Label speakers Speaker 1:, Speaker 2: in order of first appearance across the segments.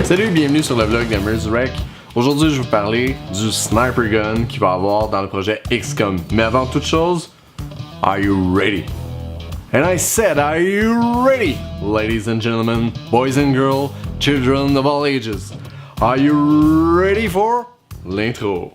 Speaker 1: Salut, bienvenue sur le vlog d'Emerswreck. Aujourd'hui, je vais vous parler du sniper gun qu'il va avoir dans le projet XCOM. Mais avant toute chose, are you ready? And I said, are you ready? Ladies and gentlemen, boys and girls, children of all ages, are you ready for l'intro?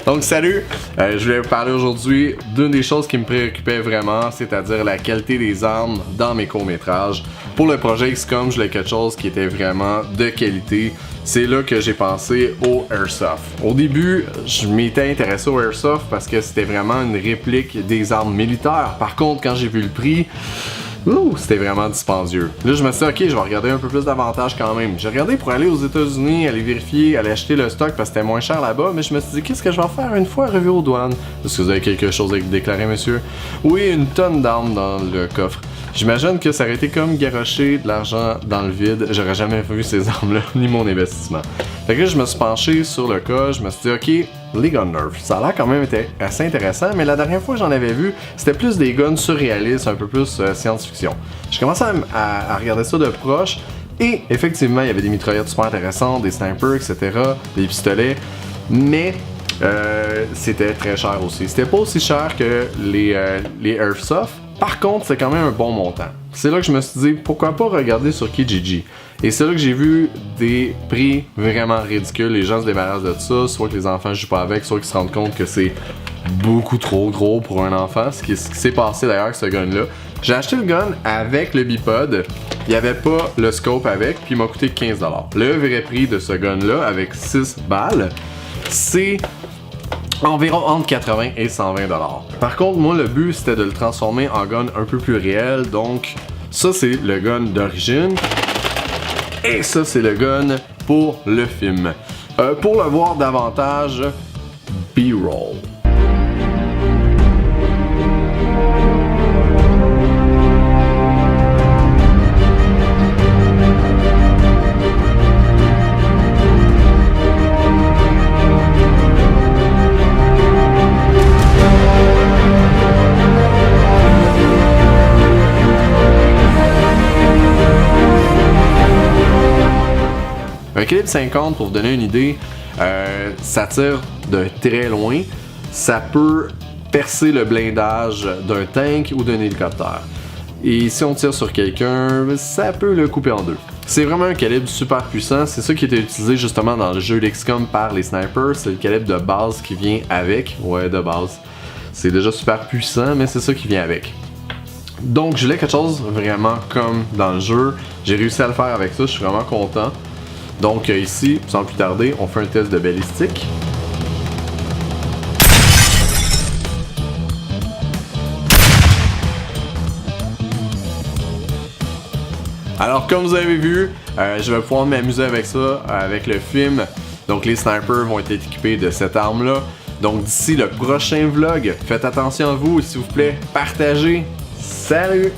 Speaker 1: Donc salut, je voulais vous parler aujourd'hui d'une des choses qui me préoccupait vraiment, c'est-à-dire la qualité des armes dans mes courts-métrages. Pour le projet XCOM, je voulais quelque chose qui était vraiment de qualité. C'est là que j'ai pensé au Airsoft. Au début, je m'étais intéressé au Airsoft parce que c'était vraiment une réplique des armes militaires. Par contre, quand j'ai vu le prix, c'était vraiment dispendieux. Là, je me suis dit, ok, je vais regarder un peu plus d'avantages quand même. J'ai regardé pour aller aux États-Unis, aller vérifier, aller acheter le stock parce que c'était moins cher là-bas, mais je me suis dit, qu'est-ce que je vais faire une fois arrivé aux douanes? Est-ce que vous avez quelque chose à déclarer, monsieur? Oui, une tonne d'armes dans le coffre. J'imagine que ça aurait été comme garrocher de l'argent dans le vide. J'aurais jamais vu ces armes-là, ni mon investissement. Fait que là, je me suis penché sur le cas, je me suis dit, ok, les guns Nerf. Ça a l'air quand même assez intéressant, mais la dernière fois que j'en avais vu, c'était plus des guns surréalistes, un peu plus science-fiction. J'ai commencé à regarder ça de proche, et effectivement, il y avait des mitraillettes super intéressantes, des snipers, etc., des pistolets, mais c'était très cher aussi. C'était pas aussi cher que les Airsoft. Par contre, c'est quand même un bon montant. C'est là que je me suis dit, pourquoi pas regarder sur Kijiji? Et c'est là que j'ai vu des prix vraiment ridicules. Les gens se débarrassent de ça, soit que les enfants jouent pas avec, soit qu'ils se rendent compte que c'est beaucoup trop gros pour un enfant. Ce qui s'est passé d'ailleurs avec ce gun-là. J'ai acheté le gun avec le bipod. Il n'y avait pas le scope avec, puis il m'a coûté 15$. Le vrai prix de ce gun-là, avec 6 balles, c'est environ entre 80 et 120$. Par contre, moi, le but, c'était de le transformer en gun un peu plus réel. Donc, ça, c'est le gun d'origine. Et ça, c'est le gun pour le film. Pour le voir davantage, B-roll. Un calibre 50, pour vous donner une idée, ça tire de très loin. Ça peut percer le blindage d'un tank ou d'un hélicoptère. Et si on tire sur quelqu'un, ça peut le couper en deux. C'est vraiment un calibre super puissant. C'est ça qui était utilisé justement dans le jeu d'XCOM par les snipers. C'est le calibre de base qui vient avec. Ouais, de base. C'est déjà super puissant, mais c'est ça qui vient avec. Donc, je voulais quelque chose vraiment comme dans le jeu. J'ai réussi à le faire avec ça, je suis vraiment content. Donc ici, sans plus tarder, on fait un test de balistique. Alors comme vous avez vu, je vais pouvoir m'amuser avec ça, avec le film. Donc les snipers vont être équipés de cette arme-là. Donc d'ici le prochain vlog, faites attention à vous et s'il vous plaît, partagez. Salut!